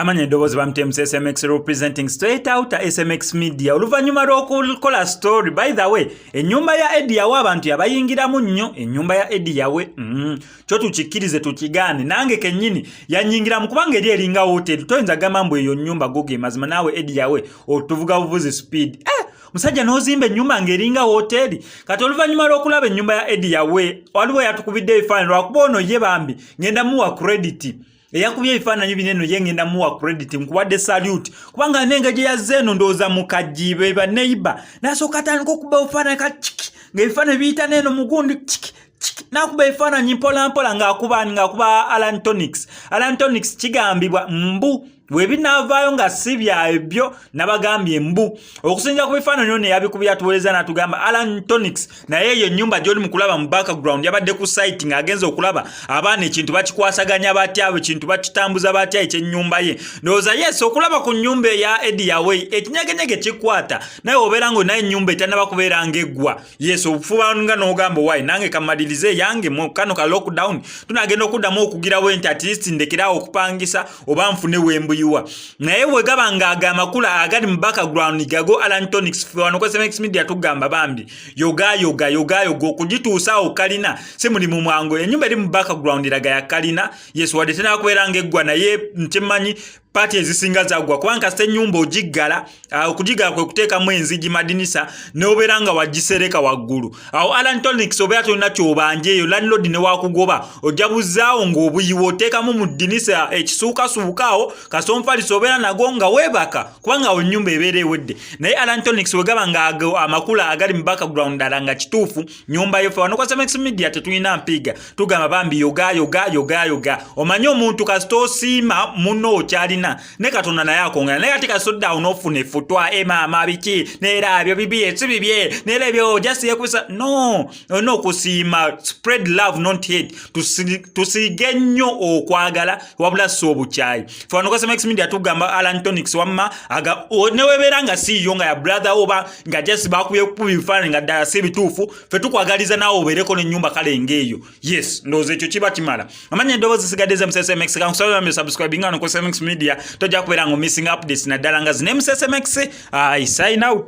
amanya eddoboozi bamutemu SMX representing straight out SMX media oluvanyuma lw'okukola story. By the way, ennyumba ya Eddie Yawe abantu yabayingiramu nnyo, ennyumba ya Eddie Yawe kyo tukikkirize tukigaane, nange kennyini yanyingiramu kubanga eri eringa hotel. Toyinza gamba mbu eyo nnyumba goge mazima naawe Eddie Yawe otuvuga buvuzi speed. Musajja n'ozimba ennyumba ng'eringa hoteli. Kati oluvanyuma lw'okulaba ennyumba ya Eddie Yawe waliwo yatukubidde ebifaananyi lwakuba ono ye bambi ngenda muwa credit. Eyakubye ebifaananyi bineno ye ngenda muwa credit nkuwadde salute kubanga nenga gye yazze eno ndowooza mukajibe ba neighbor nasooka atandika okuba obufaananyi ka chiki ng'ebifaananyi biyita neno mugundi chiki nakuba ebifaananyi mpola ng'akuba Alan Tonix kigambibwa mbu webinaavaayo nga si byabyo nabagambye mbu okusinza ku bifaananyi ono yabikubye atuweereza n'atugamba Alan Tonix naye eyo ennyumba gy'oli mu kulaba mu background yabadde ku site ng'agenza okulaba abaana ekintu bakikwasaganya batya ekintu bakitambuza batya ekyennyumba ye. Ndowooza yes okulaba ku nnyumba eya Eddie Yawe ekinyegenyege kikwata naye obeera ngo naye ennyumba etannaba kubeera ng'eggwa. Yes ofuba nga n'ogamba wayi nange kamalirize yange mu kano ka lockdown tunagenda okuddamu okugirawo enti at least ndekerawo okupangisa oba nfune wembuyiwa. Naye bwe gaba ng'amakulu agali mu background gago Alan Tonix wano ku SMX media tugamba bambi yoga okugituusaawo kalina si mulimu mwangu. Ennyumba eri mu background eraga ya kalina yes wadde tena kubeera ng'eggwa naye ntemanyi pati ezisinga zagwa kubanga site ennyumba ogiggala okugigala kwe kuteekamu enzigi madinisa n'obeera nga wagisereka waggulu. Awo Alan Tonix obeera tolina ky'obanjeeyo landlord ne wakugoba ojja buzzaawo ng'obuyiwo oteekamu mu ddinisa ekisuukasuukaawo kasonfalisi obeera nago nga weebaka kubanga awo ennyumba ebeera ewedde. Naye Alan Tonix we gaba nga amakulu agali mu background ddala nga kituufu nnyumba yefe wano ku SMX media tetulina mpiga tugamba bambi yoga omanye omuntu kasita osiima munno okyalina ne Katonda naye akongera naye ate kasodda onofuna effutwa maama biki neera abyo bibye si bibye neera ebyo just yekubisa no kusiima spread love not hate tusige nnyo okwagala wabula si obukyayi. Fe wano ku SMX media tugamba Alan Tonix wamma newebeera nga siiyo nga ya brother oba nga just bakubye ku bifaananyi nga ddala si bituufu fe tukwagaliza naawe obeereko n'ennyumba kale ng'eyo. Yes ndowooza ekyo kiba kimala. Amanya eddoboozi sigadde ze mu SMX kankusabira subscribe nga no ku SMX media tojja kubeera ngo missing updates naddala nga zine mu SMX. I sign out.